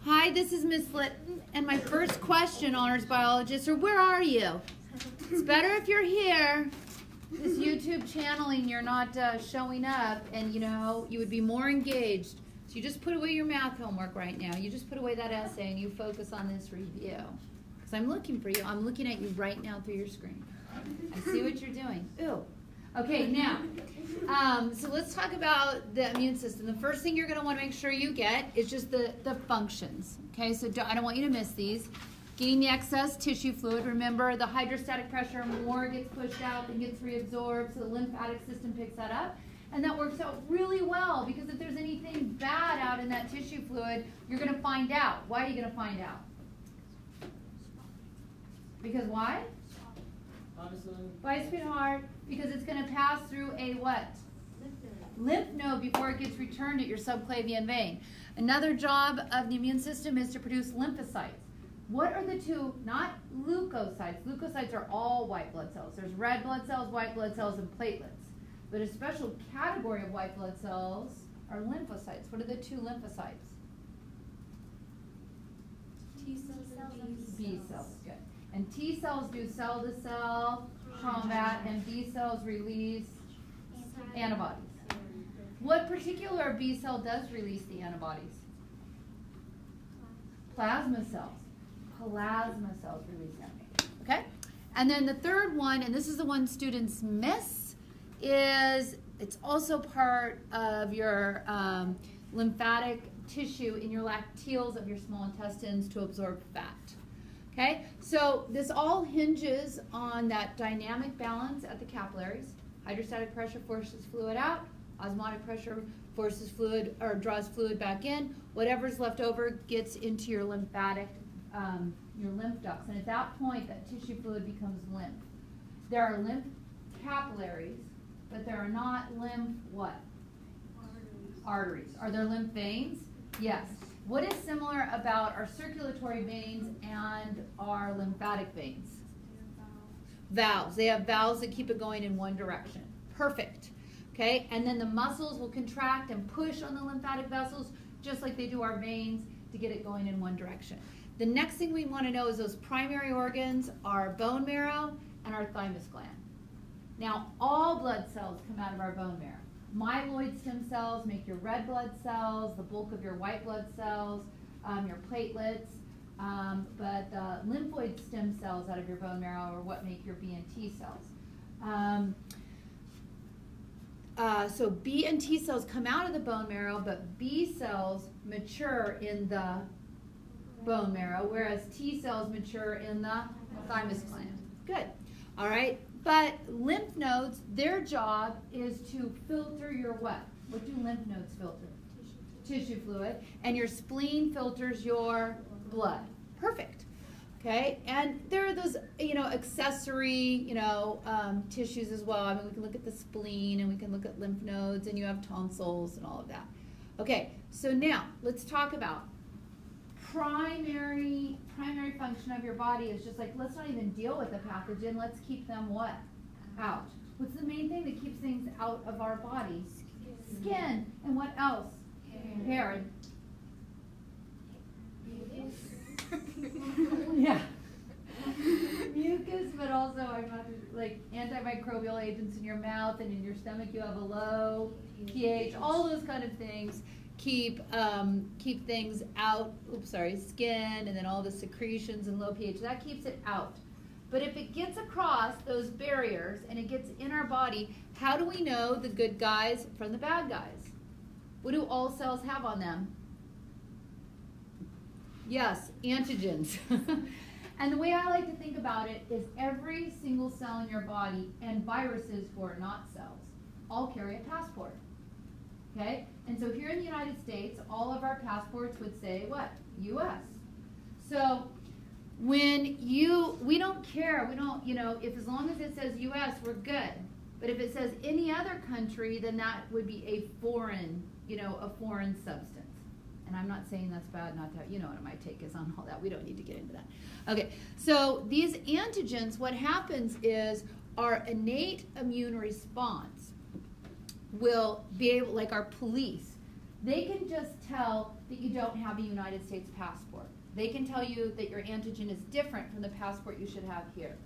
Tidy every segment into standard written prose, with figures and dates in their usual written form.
Hi, this is Miss Litton, and my first question, honors biologists, are where are you? It's better if you're here. This YouTube channeling, you're not showing up, and you would be more engaged. So you just put away your math homework right now. You just put away that essay and you focus on this review. Because I'm looking for you. I'm looking at you right now through your screen. I see what you're doing. Ooh. Okay, now, so let's talk about the immune system. The first thing you're going to want to make sure you get is just the functions. Okay, so I don't want you to miss these. Getting the excess tissue fluid. Remember, the hydrostatic pressure, more gets pushed out than gets reabsorbed, so the lymphatic system picks that up. And that works out really well, because if there's anything bad out in that tissue fluid, you're going to find out. Why are you going to find out? Because why? Why, sweetheart? Because it's going to pass through a what? Lymph node before it gets returned at your subclavian vein. Another job of the immune system is to produce lymphocytes. What are the two? Not leukocytes. Leukocytes are all white blood cells. There's red blood cells, white blood cells, and platelets. But a special category of white blood cells are lymphocytes. What are the two lymphocytes? T cells and B cells. Good. And T cells do cell-to-cell combat, and B cells release antibodies. What particular B cell does release the antibodies? Plasma cells. Plasma cells release antibodies. Okay? And then the third one, and this is the one students miss, is it's also part of your lymphatic tissue in your lacteals of your small intestines to absorb fat. Okay, so this all hinges on that dynamic balance at the capillaries. Hydrostatic pressure forces fluid out, osmotic pressure forces fluid or draws fluid back in. Whatever's left over gets into your lymphatic, your lymph ducts, and at that point, that tissue fluid becomes lymph. There are lymph capillaries, but there are not lymph what? Arteries. Are there lymph veins? Yes. What is similar about our circulatory veins and our lymphatic veins? Valves. They have valves that keep it going in one direction. Perfect. Okay, and then the muscles will contract and push on the lymphatic vessels just like they do our veins to get it going in one direction. The next thing we want to know is those primary organs are bone marrow and our thymus gland. Now, all blood cells come out of our bone marrow. Myeloid stem cells make your red blood cells, the bulk of your white blood cells, your platelets, but the lymphoid stem cells out of your bone marrow are what make your B and T cells. So B and T cells come out of the bone marrow, but B cells mature in the bone marrow, whereas T cells mature in the thymus gland. Good. All right. But lymph nodes, their job is to filter your what? What do lymph nodes filter? Tissue fluid. And your spleen filters your blood. Perfect. Okay, and there are those, accessory, tissues as well. I mean, we can look at the spleen, and we can look at lymph nodes, and you have tonsils and all of that. Okay, so now let's talk about primary function of your body is just like, let's not even deal with the pathogen. Let's keep them what? Out. What's the main thing that keeps things out of our body? Skin. And what else? Hair. Yeah. Mucus, but also like antimicrobial agents in your mouth and in your stomach. You have a low pH. All those kind of things keep things out. Skin, and then all the secretions and low pH. That keeps it out. But if it gets across those barriers and it gets in our body, how do we know the good guys from the bad guys? What do all cells have on them? Yes, antigens. And the way I like to think about it is every single cell in your body, and viruses who are not cells, all carry a passport. Okay? And so here in the United States, all of our passports would say what? U.S. So when we don't care, if as long as it says U.S., we're good. But if it says any other country, then that would be a foreign substance. And I'm not saying that's bad, not that, what my take is on all that. We don't need to get into that. Okay, so these antigens, what happens is our innate immune response will be able, like our police, they can just tell that you don't have a United States passport. They can tell you that your antigen is different from the passport you should have here.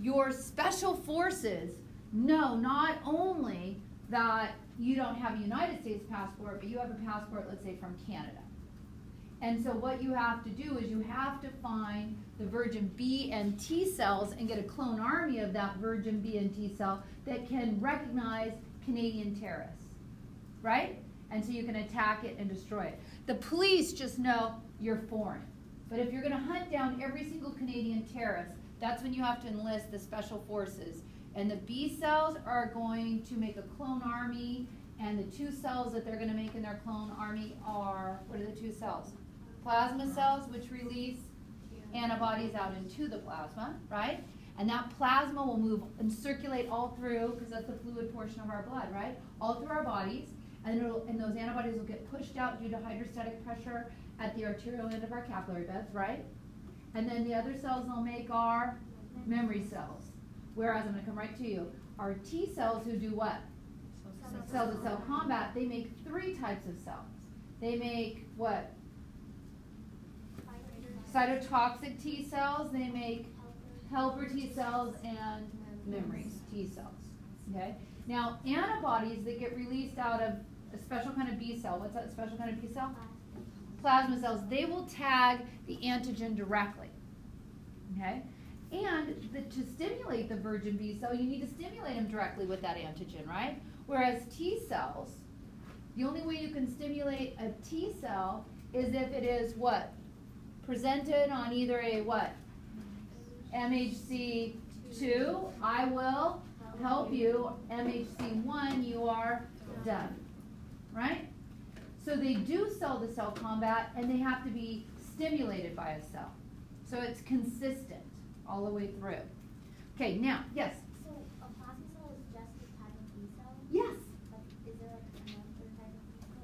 Your special forces know not only that you don't have a United States passport, but you have a passport, let's say, from Canada. And so what you have to do is you have to find the virgin B and T cells and get a clone army of that virgin B and T cell that can recognize Canadian terrorists, right? And so you can attack it and destroy it. The police just know you're foreign. But if you're going to hunt down every single Canadian terrorist, that's when you have to enlist the special forces. And the B cells are going to make a clone army, and the 2 cells that they're going to make in their clone army are, what are the 2 cells? Plasma cells, which release antibodies out into the plasma, right? And that plasma will move and circulate all through, because that's the fluid portion of our blood, right? All through our bodies, and those antibodies will get pushed out due to hydrostatic pressure at the arterial end of our capillary beds, right? And then the other cells they'll make are memory cells. Whereas, I'm going to come right to you, our T cells who do what? Cell-to-cell combat, they make 3 types of cells. They make what? Cytotoxic T cells, they make helper T cells, and memory T cells. Okay? Now, antibodies that get released out of a special kind of B cell, what's that special kind of B cell? Plasma cells, they will tag the antigen directly. Okay? And to stimulate the virgin B cell, you need to stimulate them directly with that antigen, right? Whereas T cells, the only way you can stimulate a T cell is if it is what? Presented on either a what? MHC2, I will help you. MHC1, you are done. Right? So they do cell-to-cell combat, and they have to be stimulated by a cell. So it's consistent all the way through. Okay, now, yes? So a plasma cell is just a type of B cell? Yes. Like, is there like another type of B cell?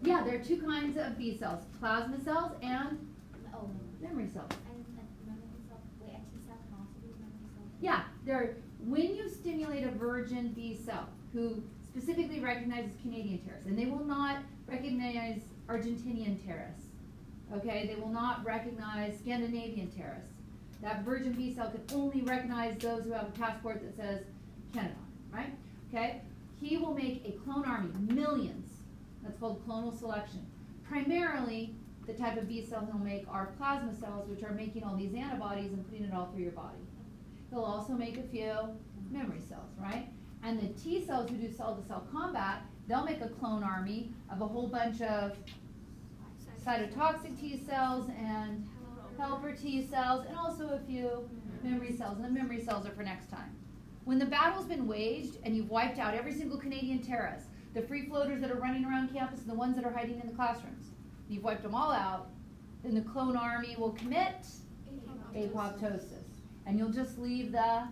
Yeah, there are 2 kinds of B cells, plasma cells and memory cells. And memory cell, wait, a T cell can also be a memory cell? Yeah, when you stimulate a virgin B cell who specifically recognizes Canadian terrorists, and they will not recognize Argentinian terrorists, okay? They will not recognize Scandinavian terrorists. That virgin B cell can only recognize those who have a passport that says Canada, right? Okay? He will make a clone army, millions. That's called clonal selection. Primarily, the type of B cell he'll make are plasma cells, which are making all these antibodies and putting it all through your body. He'll also make a few memory cells, right? And the T cells who do cell-to-cell combat, they'll make a clone army of a whole bunch of cytotoxic T cells and helper T cells, and also a few memory cells. And the memory cells are for next time. When the battle's been waged and you've wiped out every single Canadian terrorist, the free floaters that are running around campus and the ones that are hiding in the classrooms, you've wiped them all out, then the clone army will commit apoptosis. And you'll just leave the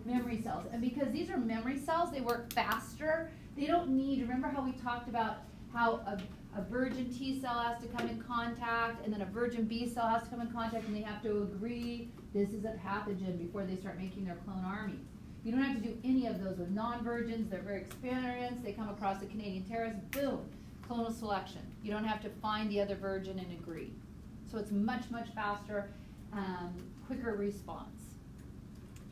memory cells. And because these are memory cells, they work faster. They don't need, remember how we talked about how a virgin T cell has to come in contact, and then a virgin B cell has to come in contact, and they have to agree this is a pathogen before they start making their clone army. You don't have to do any of those with non-virgins. They're very experienced. They come across a Canadian terrorist, boom, clonal selection. You don't have to find the other virgin and agree. So it's much, much faster, quicker response.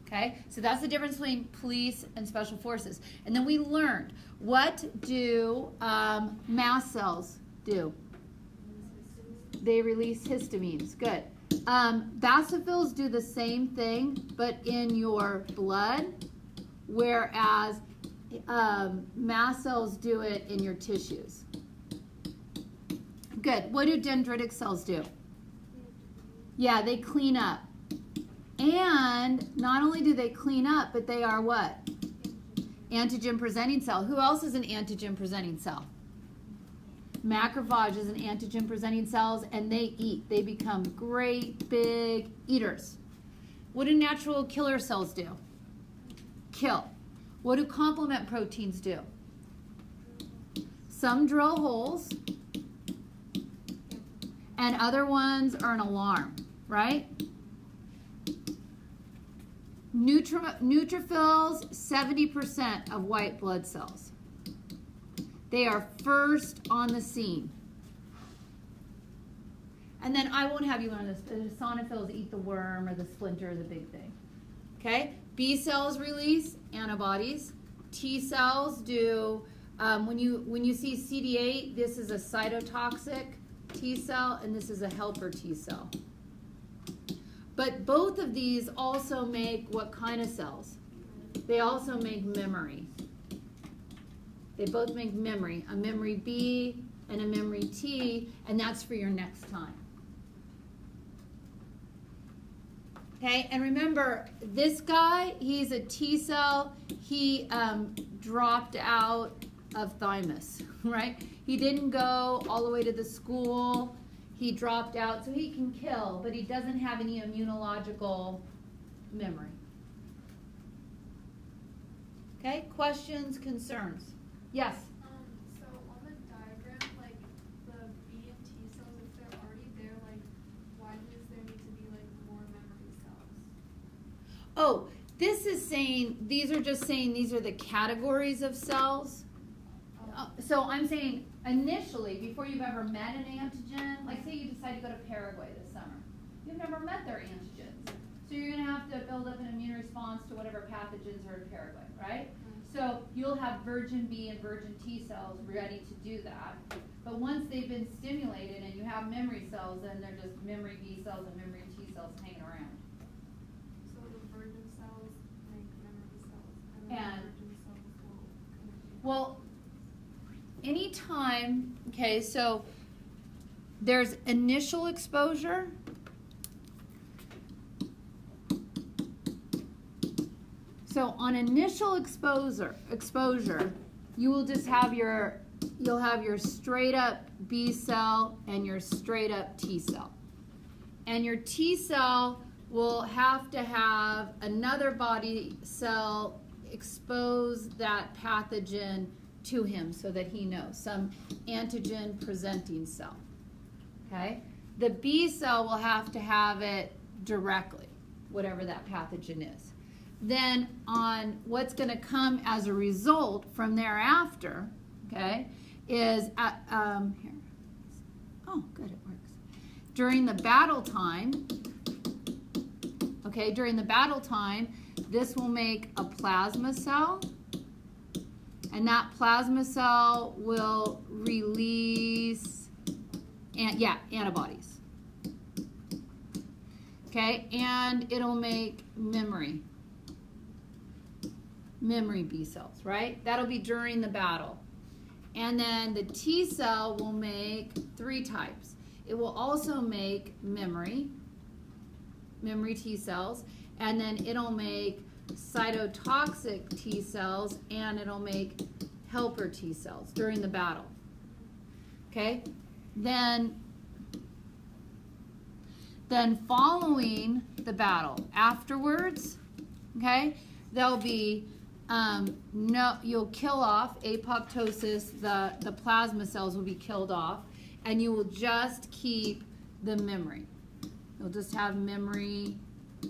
Okay, so that's the difference between police and special forces. And then we learned, what do mast cells do? They release histamines. Good. Basophils do the same thing, but in your blood, whereas mast cells do it in your tissues. Good. What do dendritic cells do? Yeah, they clean up. And not only do they clean up, but they are what? Antigen presenting cell. Who else is an antigen presenting cell? Macrophage is an antigen presenting cells, and they eat. They become great big eaters. What do natural killer cells do? Kill. What do complement proteins do? Some drill holes, and other ones are an alarm, right? Neutrophils, 70% of white blood cells. They are first on the scene. And then I won't have you learn this, but the eosinophils eat the worm or the splinter, the big thing. Okay? B cells release antibodies. T cells do, when you see CD8, this is a cytotoxic T cell, and this is a helper T cell. But both of these also make what kind of cells? They also make memory. They both make memory, a memory B and a memory T, and that's for your next time. Okay, and remember, this guy, he's a T cell. He dropped out of thymus, right? He didn't go all the way to the school. He dropped out, so he can kill, but he doesn't have any immunological memory. Okay, questions, concerns? Yes? So on the diagram, like the B and T cells, if they're already there, like why does there need to be like more memory cells? Oh, this is saying, these are just saying these are the categories of cells. So I'm saying initially, before you've ever met an antigen, like say you decide to go to Paraguay this summer, you've never met their antigens. So you're going to have to build up an immune response to whatever pathogens are in Paraguay, right? So you'll have virgin B and virgin T cells ready to do that. But once they've been stimulated and you have memory cells, then they're just memory B cells and memory T cells hanging around. So the virgin cells make memory cells, and the And- virgin cells will connect. Well, anytime, okay, so there's initial exposure. So on initial exposure, you will just have you'll have your straight up B cell and your straight up T cell. And your T cell will have to have another body cell expose that pathogen to him so that he knows, some antigen presenting cell. Okay? The B cell will have to have it directly, whatever that pathogen is. Then on what's going to come as a result from thereafter, okay, is here. Oh, good, it works. During the battle time, okay, during the battle time, this will make a plasma cell, and that plasma cell will release, antibodies. Okay, and it'll make memory B cells, right? That'll be during the battle. And then the T cell will make 3 types. It will also make memory T cells, and then it'll make cytotoxic T cells, and it'll make helper T cells during the battle. Okay? Then following the battle, afterwards, okay, there'll be you'll kill off apoptosis, the plasma cells will be killed off, and you will just keep the memory. You'll just have memory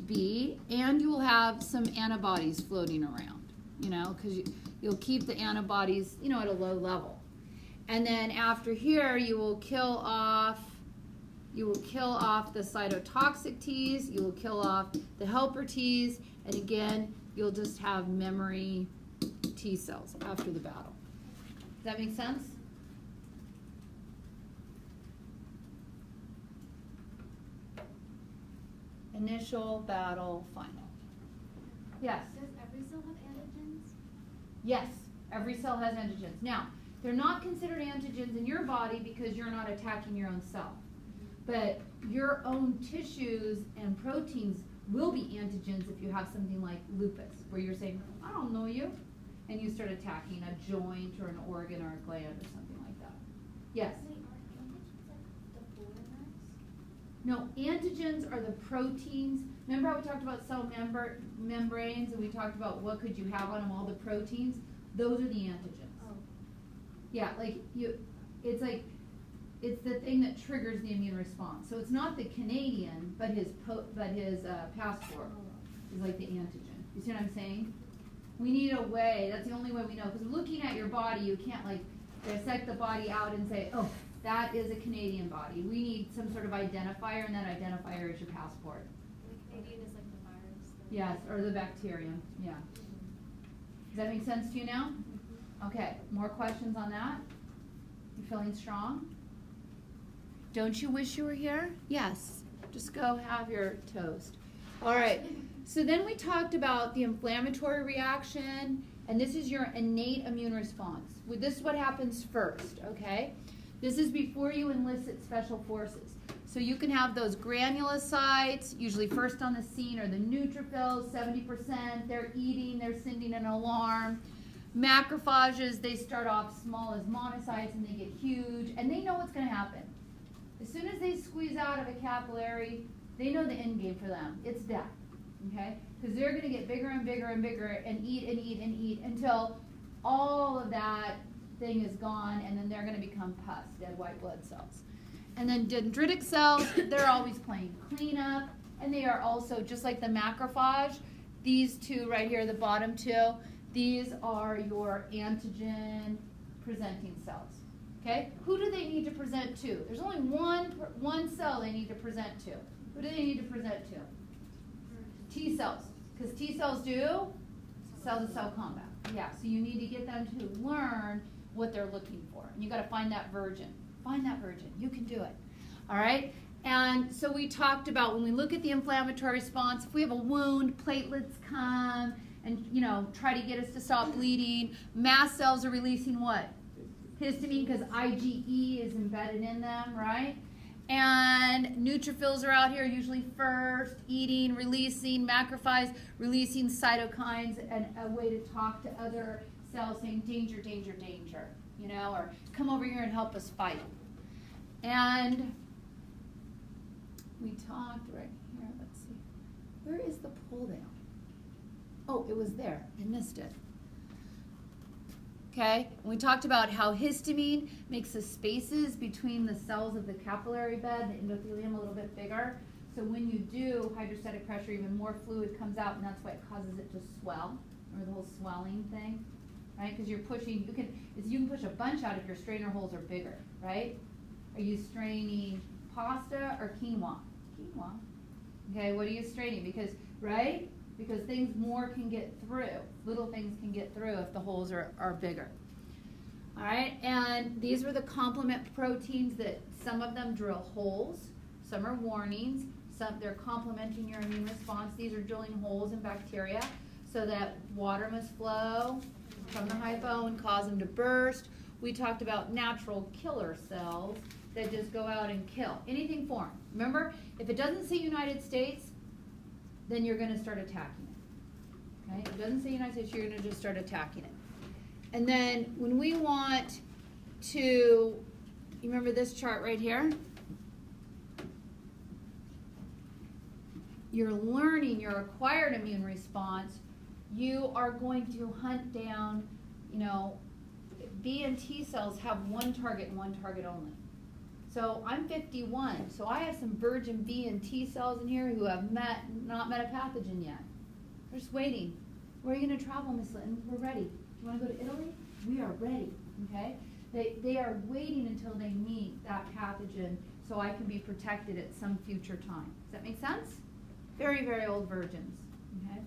B, and you will have some antibodies floating around, because you'll keep the antibodies, at a low level. And then after here, you will kill off the cytotoxic Ts, you will kill off the helper Ts, and again, you'll just have memory T cells after the battle. Does that make sense? Initial, battle, final. Yes? Does every cell have antigens? Yes, every cell has antigens. Now, they're not considered antigens in your body because you're not attacking your own cell. But your own tissues and proteins will be antigens if you have something like lupus, where you're saying, I don't know you, and you start attacking a joint or an organ or a gland or something like that. Yes? Wait, are antigens like the polymers? No, antigens are the proteins. Remember how we talked about cell membranes, and we talked about what could you have on them, all the proteins? Those are the antigens. Oh. Yeah, it's the thing that triggers the immune response. So it's not the Canadian, but his passport is like the antigen. You see what I'm saying? We need a way. That's the only way we know. Because looking at your body, you can't dissect the body out and say, oh, That is a Canadian body. We need some sort of identifier, and that identifier is your passport. The Canadian is like the virus. Yes, or the bacterium, yeah. Does that make sense to you now? Okay, more questions on that? You feeling strong? Don't you wish you were here? Yes. Just go have your toast. All right, so then we talked about the inflammatory reaction, and this is your innate immune response. This is what happens first, okay? This is before you enlist special forces. So you can have those granulocytes, usually first on the scene are the neutrophils, 70%, they're eating, they're sending an alarm. Macrophages, they start off small as monocytes and they get huge, and they know what's going to happen. As soon as they squeeze out of a capillary, they know the end game for them. It's death, okay? Because they're going to get bigger and bigger and bigger and eat and eat and eat until all of that thing is gone, and then they're going to become pus, dead white blood cells. And then dendritic cells, they're always playing cleanup, and they are also, just like the macrophage, these two right here, the bottom two, these are your antigen presenting cells. Okay? Who do they need to present to? There's only one cell they need to present to. Who do they need to present to? T cells. Because T cells do cell-to-cell combat. Yeah, so you need to get them to learn what they're looking for. And you got to find that virgin. Find that virgin. You can do it. All right? And so we talked about when we look at the inflammatory response, if we have a wound, platelets come and, you know, try to get us to stop bleeding. Mast cells are releasing what? Histamine, because IgE is embedded in them, right? And neutrophils are out here usually first, eating, releasing, macrophages, releasing cytokines, and a way to talk to other cells saying, danger, danger, danger, you know, or come over here and help us fight. And we talked right here, let's see, where is the pull down? Oh, it was there, I missed it. Okay, and we talked about how histamine makes the spaces between the cells of the capillary bed, the endothelium, a little bit bigger. So when you do hydrostatic pressure, even more fluid comes out, and that's why it causes it to swell, or the whole swelling thing, right? Because you're pushing, you can push a bunch out if your strainer holes are bigger, right? Are you straining pasta or quinoa? Quinoa. Okay, what are you straining? Because, right? Because things more can get through. Little things can get through if the holes are bigger. All right, and these were the complement proteins that some of them drill holes, some are warnings, some they're complementing your immune response. These are drilling holes in bacteria so that water must flow from the hypo and cause them to burst. We talked about natural killer cells that just go out and kill anything foreign. Remember, if it doesn't say United States, then you're going to start attacking it. Okay? If it doesn't say United States, you're going to just start attacking it. And then when we want to, you remember this chart right here? You're learning your acquired immune response. You are going to hunt down, you know, B and T cells have one target and one target only. So I'm 51, so I have some virgin B and T cells in here who have not met a pathogen yet. They're just waiting. Where are you going to travel, Miss Linton? We're ready. You want to go to Italy? We are ready, okay? They are waiting until they meet that pathogen so I can be protected at some future time. Does that make sense? Very, very old virgins, okay?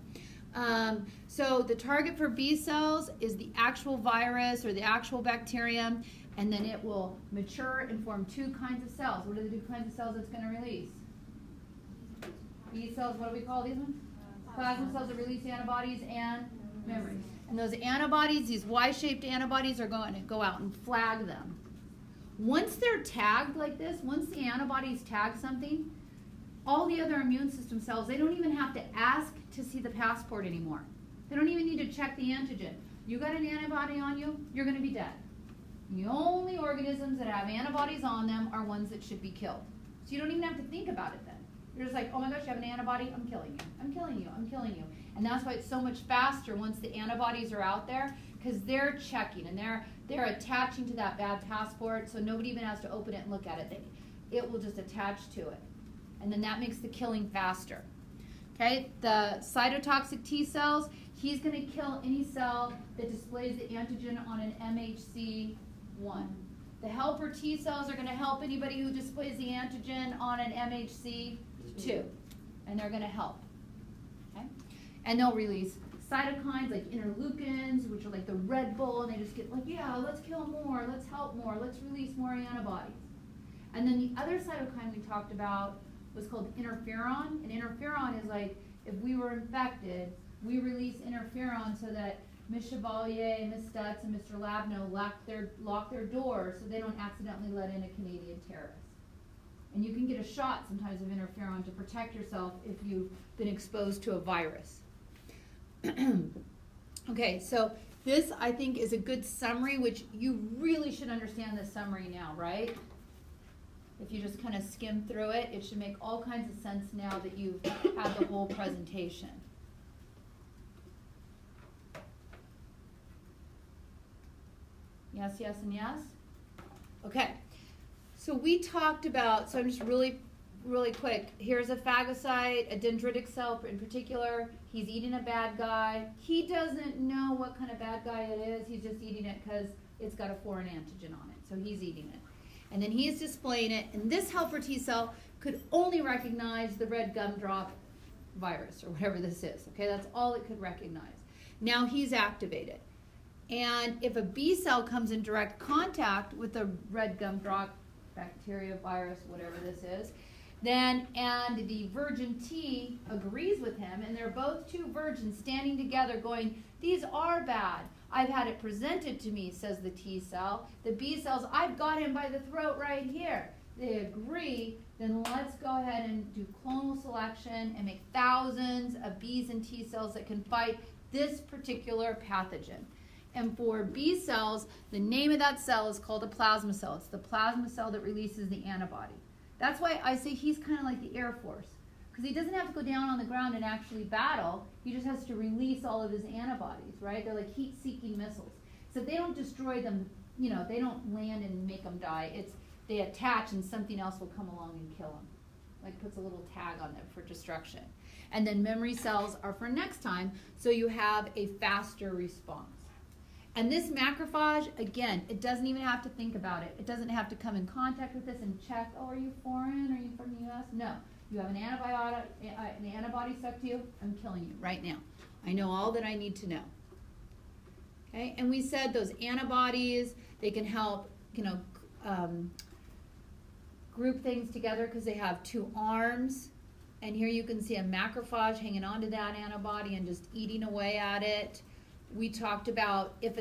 So the target for B cells is the actual virus or the actual bacterium, and then it will mature and form two kinds of cells. What are the two kinds of cells it's going to release? B cells, what do we call these ones? Plasma cells that release antibodies and memory. And those antibodies, these Y-shaped antibodies, are going to go out and flag them. Once they're tagged like this, once the antibodies tag something, all the other immune system cells, they don't even have to ask to see the passport anymore. They don't even need to check the antigen. You got an antibody on you, you're going to be dead. The only organisms that have antibodies on them are ones that should be killed. So you don't even have to think about it then. You're just like, oh my gosh, you have an antibody? I'm killing you. I'm killing you. I'm killing you. And that's why it's so much faster once the antibodies are out there, because they're checking and they're attaching to that bad passport, so nobody even has to open it and look at it. It will just attach to it. And then that makes the killing faster. Okay, the cytotoxic T cells, he's going to kill any cell that displays the antigen on an MHC1. The helper T cells are going to help anybody who displays the antigen on an MHC2, and they're going to help. Okay? And they'll release cytokines like interleukins, which are like the Red Bull, and they just get like, yeah, let's kill more, let's help more, let's release more antibodies. And then the other cytokine we talked about was called interferon, and interferon is like, if we were infected, we release interferon so that Ms. Chevalier, Ms. Stutz, and Mr. Labno lock their doors so they don't accidentally let in a Canadian terrorist. And you can get a shot sometimes of interferon to protect yourself if you've been exposed to a virus. Okay, so this I think is a good summary, which you really should understand this summary now, right? If you just kind of skim through it, it should make all kinds of sense now that you've had the whole presentation. Yes, yes, and yes? Okay, so we talked about, so I'm just really quick. Here's a phagocyte, a dendritic cell in particular. He's eating a bad guy. He doesn't know what kind of bad guy it is. He's just eating it because it's got a foreign antigen on it. So he's eating it. And then he's displaying it. And this helper T cell could only recognize the red gumdrop virus or whatever this is. Okay, that's all it could recognize. Now he's activated. And if a B cell comes in direct contact with the red gumdrop bacteria, virus, whatever this is, then, and the virgin T agrees with him, and they're both two virgins standing together going, these are bad. I've had it presented to me, says the T cell. The B cells, I've got him by the throat right here. They agree, then let's go ahead and do clonal selection and make thousands of Bs and T cells that can fight this particular pathogen. And for B cells, the name of that cell is called a plasma cell. It's the plasma cell that releases the antibody. That's why I say he's kind of like the Air Force, because he doesn't have to go down on the ground and actually battle. He just has to release all of his antibodies, right? They're like heat-seeking missiles. So they don't destroy them, you know, they don't land and make them die. It's they attach and something else will come along and kill them. Like puts a little tag on them for destruction. And then memory cells are for next time, so you have a faster response. And this macrophage, again, it doesn't even have to think about it. It doesn't have to come in contact with this and check, oh, are you foreign? Are you from the U.S.? No. You have an antibody stuck to you, I'm killing you right now. I know all that I need to know. Okay, and we said those antibodies, they can help, you know, group things together because they have two arms. And here you can see a macrophage hanging onto that antibody and just eating away at it. We talked about if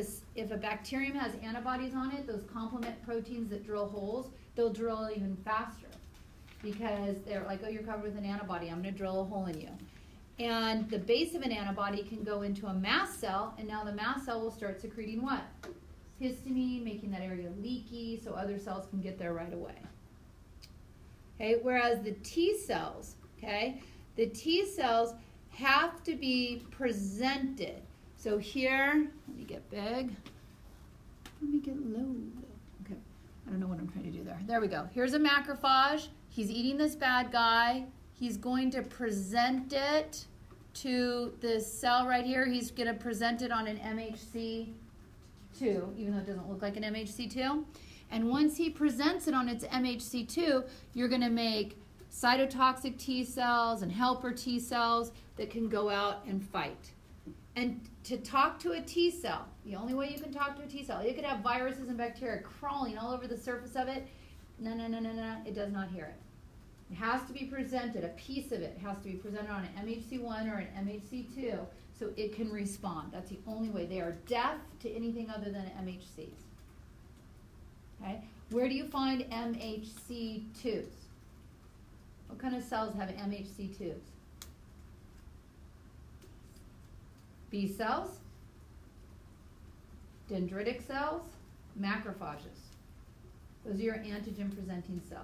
a bacterium has antibodies on it, those complement proteins that drill holes, they'll drill even faster because they're like, oh, you're covered with an antibody, I'm going to drill a hole in you. And the base of an antibody can go into a mast cell, and now the mast cell will start secreting what? Histamine, making that area leaky so other cells can get there right away. Okay, whereas the T cells, okay, the T cells have to be presented. So here, let me get big. Let me get low. Okay, I don't know what I'm trying to do there. There we go. Here's a macrophage. He's eating this bad guy. He's going to present it to this cell right here. He's going to present it on an MHC2, even though it doesn't look like an MHC2. And once he presents it on its MHC2, you're going to make cytotoxic T cells and helper T cells that can go out and fight. And to talk to a T cell, the only way you can talk to a T cell, it could have viruses and bacteria crawling all over the surface of it. No, it does not hear it. It has to be presented, a piece of it has to be presented on an MHC1 or an MHC2 so it can respond. That's the only way. They are deaf to anything other than MHCs. Okay? Where do you find MHC2s? What kind of cells have MHC2s? B cells, dendritic cells, macrophages. Those are your antigen-presenting cells.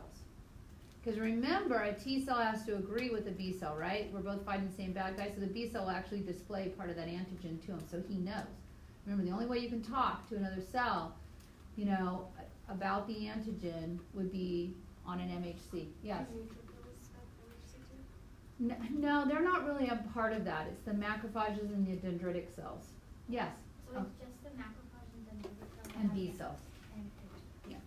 Because remember, a T cell has to agree with a B cell, right? We're both fighting the same bad guy, so the B cell will actually display part of that antigen to him, so he knows. Remember, the only way you can talk to another cell, you know, about the antigen would be on an MHC. Yes? No, they're not really a part of that. It's the macrophages and the dendritic cells. Yes? So it's just the macrophages and dendritic cells? And B cells. And yeah.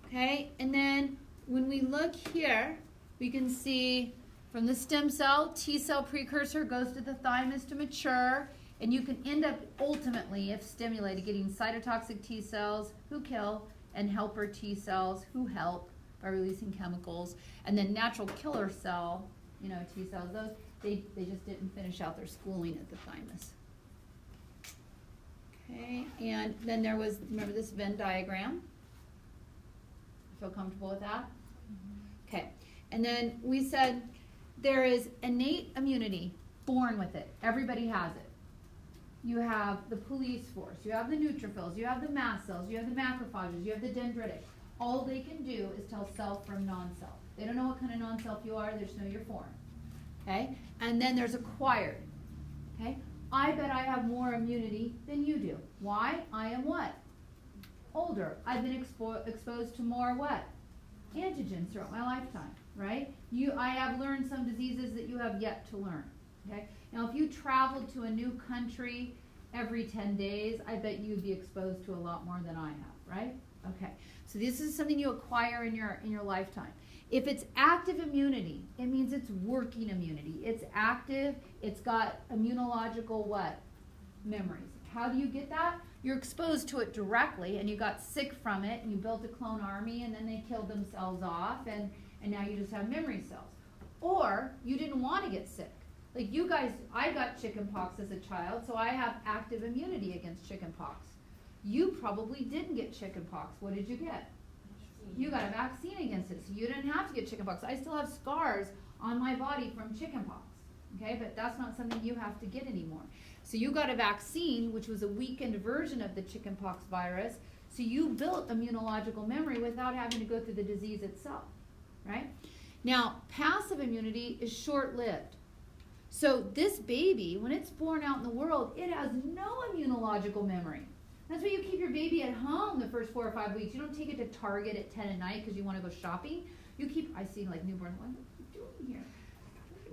Okay, and then when we look here, we can see from the stem cell, T cell precursor goes to the thymus to mature, and you can end up ultimately, if stimulated, getting cytotoxic T cells who kill and helper T cells who help by releasing chemicals, and then natural killer cell, you know, T cells, those, they just didn't finish out their schooling at the thymus. Okay, and then there was, remember this Venn diagram? Feel comfortable with that? Okay, and then we said there is innate immunity, born with it. Everybody has it. You have the police force, you have the neutrophils, you have the mast cells, you have the macrophages, you have the dendritic. All they can do is tell self from non-self. They don't know what kind of non-self you are, they just know you're foreign. Okay, and then there's acquired. Okay, I bet I have more immunity than you do. Why? I am what? Older. I've been exposed to more what? Antigens throughout my lifetime, right? I have learned some diseases that you have yet to learn, okay? Now, if you traveled to a new country every 10 days, I bet you'd be exposed to a lot more than I have, right? Okay, so this is something you acquire in your lifetime. If it's active immunity, it means it's working immunity. It's active, it's got immunological what? Memories. How do you get that? You're exposed to it directly, and you got sick from it, and you built a clone army, and then they killed themselves off, and now you just have memory cells. Or you didn't want to get sick. Like you guys, I got chickenpox as a child, so I have active immunity against chickenpox. You probably didn't get chickenpox. What did you get? You got a vaccine against it, so you didn't have to get chickenpox. I still have scars on my body from chickenpox, okay? But that's not something you have to get anymore. So you got a vaccine, which was a weakened version of the chickenpox virus, so you built immunological memory without having to go through the disease itself, right? Now, passive immunity is short-lived. So this baby, when it's born out in the world, it has no immunological memory. That's why you keep your baby at home the first 4 or 5 weeks. You don't take it to Target at 10 at night because you want to go shopping. You keep, I see like newborns, what are you doing here?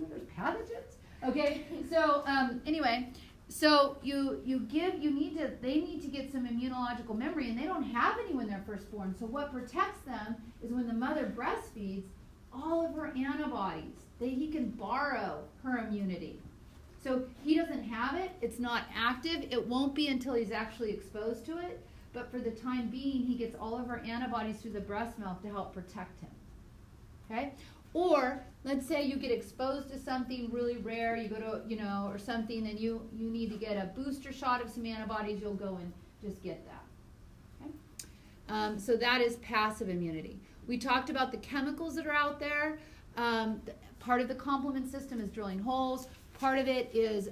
There's pathogens? Okay, so anyway, so they need to get some immunological memory, and they don't have any when they're first born. So what protects them is when the mother breastfeeds, all of her antibodies. He can borrow her immunity. So he doesn't have it, it's not active, it won't be until he's actually exposed to it, but for the time being, he gets all of her antibodies through the breast milk to help protect him, okay? Or, let's say you get exposed to something really rare, you go to, or something, and you need to get a booster shot of some antibodies, you'll go and just get that, okay? So that is passive immunity. We talked about the chemicals that are out there. Part of the complement system is drilling holes. Part of it is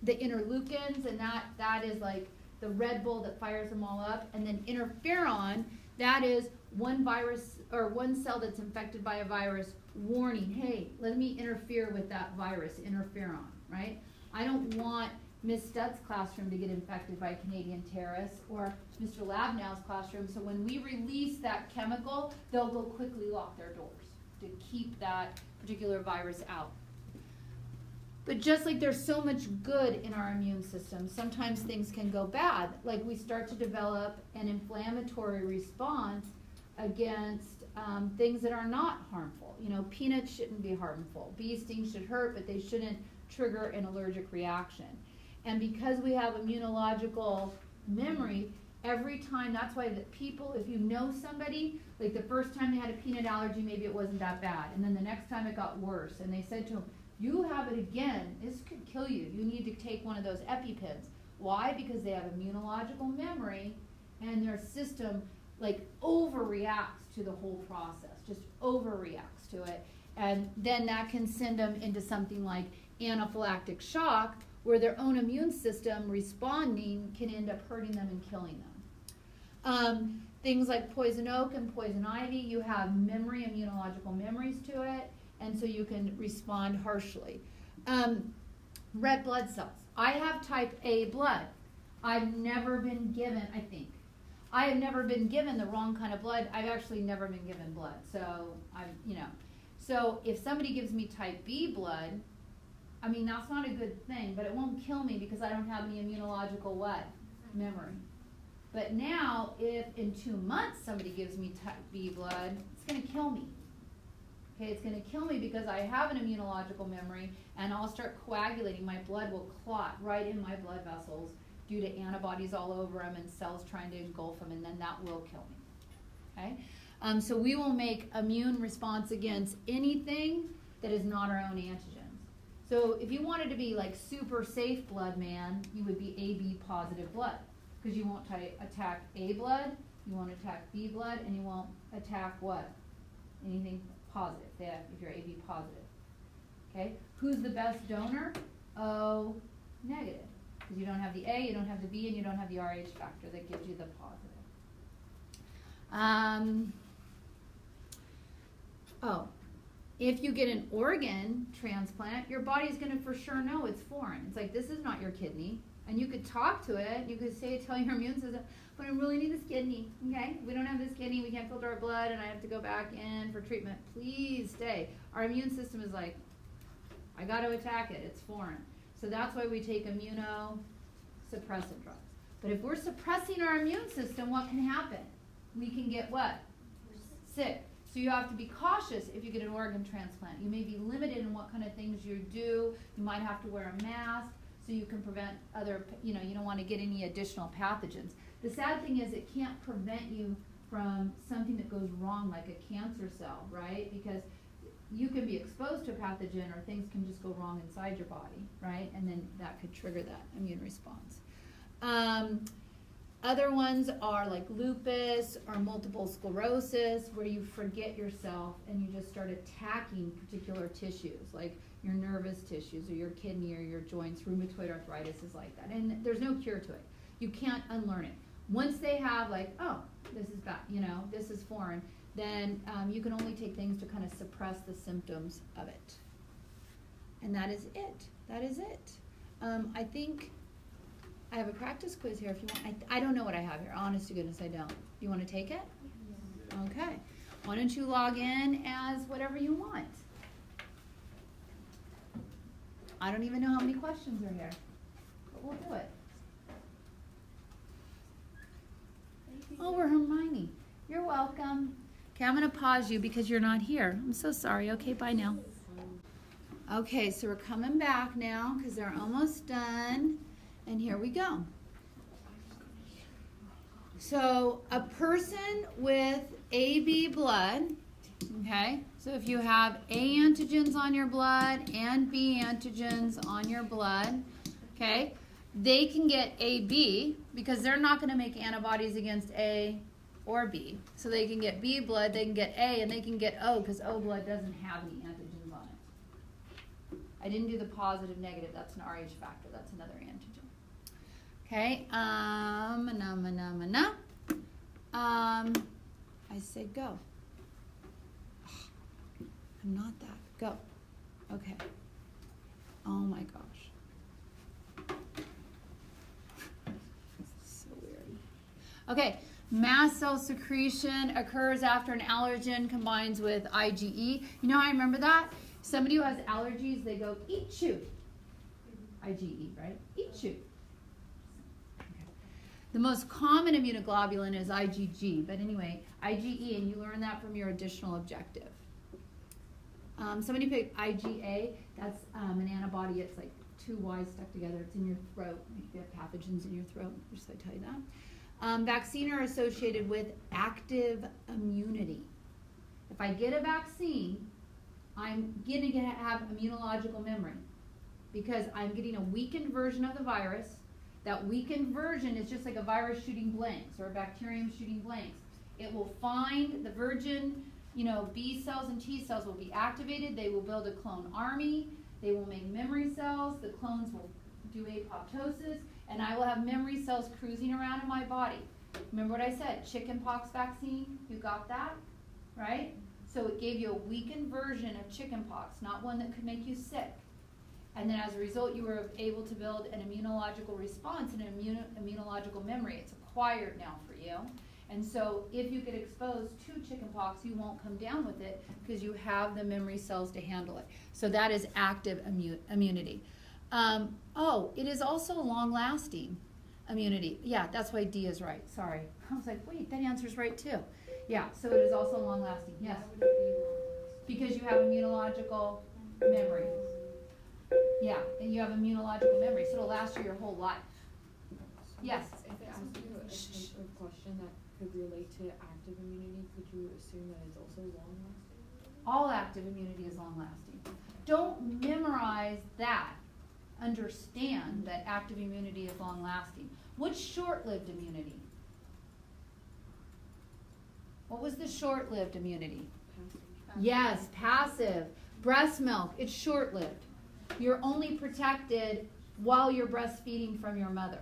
the interleukins, and that is like the Red Bull that fires them all up. And then interferon, that is one virus or one cell that's infected by a virus warning, hey, let me interfere with that virus, interferon, right? I don't want Miss Studd's classroom to get infected by Canadian terrorists or Mr. Labnow's classroom. So when we release that chemical, they'll go quickly lock their doors to keep that particular virus out. But just like there's so much good in our immune system, sometimes things can go bad. Like we start to develop an inflammatory response against things that are not harmful. Peanuts shouldn't be harmful. Bee stings should hurt, but they shouldn't trigger an allergic reaction. And because we have immunological memory, every time, that's why the people, if you know somebody, like the first time they had a peanut allergy, maybe it wasn't that bad. And then the next time it got worse. And they said to them, you have it again, this could kill you. You need to take one of those EpiPens. Why? Because they have immunological memory and their system like overreacts to the whole process, just overreacts to it. And then that can send them into something like anaphylactic shock, where their own immune system responding can end up hurting them and killing them. Things like poison oak and poison ivy, you have memory, immunological memories to it, and so you can respond harshly. Red blood cells. I have type A blood. I've never been given, I have never been given the wrong kind of blood. I've actually never been given blood. So, so if somebody gives me type B blood, that's not a good thing, but it won't kill me because I don't have any immunological what? Memory. But now, if in 2 months somebody gives me type B blood, it's going to kill me. Okay, it's going to kill me because I have an immunological memory, and I'll start coagulating. My blood will clot right in my blood vessels due to antibodies all over them and cells trying to engulf them, and then that will kill me. Okay, so we will make immune response against anything that is not our own antigens. So if you wanted to be like super safe blood man, you would be AB positive blood, because you won't attack A blood, you won't attack B blood, and you won't attack what? Anything positive, if you're AB positive. Okay, who's the best donor? O negative, because you don't have the A, you don't have the B, and you don't have the RH factor that gives you the positive. If you get an organ transplant, your body's going to for sure know it's foreign. It's like, this is not your kidney. And you could talk to it. You could tell your immune system, but I really need this kidney. Okay? We don't have this kidney. We can't filter our blood, and I have to go back in for treatment. Please stay. Our immune system is like, I got to attack it. It's foreign. So that's why we take immunosuppressant drugs. But if we're suppressing our immune system, what can happen? We can get what? Sick. So you have to be cautious if you get an organ transplant. You may be limited in what kind of things you do. You might have to wear a mask so you can prevent other, you don't want to get any additional pathogens. The sad thing is it can't prevent you from something that goes wrong, like a cancer cell, right? Because you can be exposed to a pathogen, or things can just go wrong inside your body, right? And then that could trigger that immune response. Other ones are like lupus or multiple sclerosis, where you forget yourself and you just start attacking particular tissues, like your nervous tissues or your kidney or your joints. Rheumatoid arthritis is like that. And there's no cure to it. You can't unlearn it. Once they have like, oh, this is bad, this is foreign, then you can only take things to kind of suppress the symptoms of it. And that is it. That is it. I think I have a practice quiz here if you want. I don't know what I have here. Honest to goodness, I don't. You want to take it? Yeah. Okay. Why don't you log in as whatever you want? I don't even know how many questions are here, but we'll do it. Oh, we're Hermione. You're welcome. Okay, I'm going to pause you because you're not here. I'm so sorry. Okay, bye now. Okay, so we're coming back now because they're almost done. And here we go. So a person with AB blood, okay, so if you have A antigens on your blood and B antigens on your blood, okay, they can get AB because they're not going to make antibodies against A or B. So they can get B blood, they can get A, and they can get O because O blood doesn't have any antigens on it. I didn't do the positive negative. That's an RH factor. That's another antigen. Okay, I say go. I'm not that. Go. Okay. Oh my gosh. So weird. Okay, mast cell secretion occurs after an allergen combines with IgE. You know how I remember that? Somebody who has allergies, they go, eat, chew. IgE, right? Eat, chew. The most common immunoglobulin is IgG, but anyway, IgE, and you learn that from your additional objective. Somebody picked IgA. That's an antibody. It's like two Y's stuck together. It's in your throat. You have pathogens in your throat, just so I tell you that. Vaccine are associated with active immunity. If I get a vaccine, I'm going to have immunological memory because I'm getting a weakened version of the virus. That weakened version is just like a virus shooting blanks or a bacterium shooting blanks. It will find the virgin, B cells and T cells will be activated. They will build a clone army. They will make memory cells. The clones will do apoptosis, and I will have memory cells cruising around in my body. Remember what I said, chickenpox vaccine? You got that, right? So it gave you a weakened version of chickenpox, not one that could make you sick. And then as a result, you were able to build an immunological response and an immunological memory. It's acquired now for you. And so if you get exposed to chickenpox, you won't come down with it because you have the memory cells to handle it. So that is active immunity. It is also long-lasting. immunity. Yeah, that's why D is right. Sorry. I was like, wait, that answer's right too. Yeah, so it is also long-lasting. Yes. Why would it be long-lasting? Because you have immunological memory. Yeah, and you have immunological memory, so it'll last you your whole life. Yes. If it asks you a type of question that could relate to active immunity, could you assume that it's also long-lasting? All active immunity is long-lasting. Don't memorize that. Understand that active immunity is long-lasting. What's short-lived immunity? What was the short-lived immunity? Passive. Yes, passive. Breast milk, it's short-lived. You're only protected while you're breastfeeding from your mother.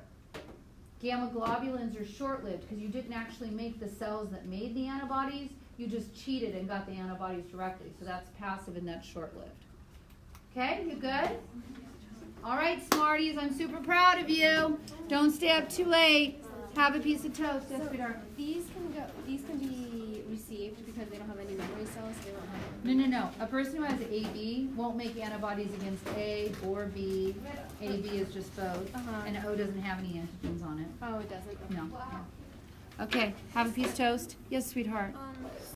Gamma globulins are short-lived because you didn't actually make the cells that made the antibodies. You just cheated and got the antibodies directly. So that's passive and that's short-lived. Okay, you good? All right, Smarties, I'm super proud of you. Don't stay up too late. Have a piece of toast. Yes, sweetheart. These can be received because they don't have any memory cells. They don't have. No. A person who has AB won't make antibodies against A or B. AB is just both, and O doesn't have any antigens on it. Oh, it doesn't. Okay. No. Okay, have a piece of toast. Yes, sweetheart.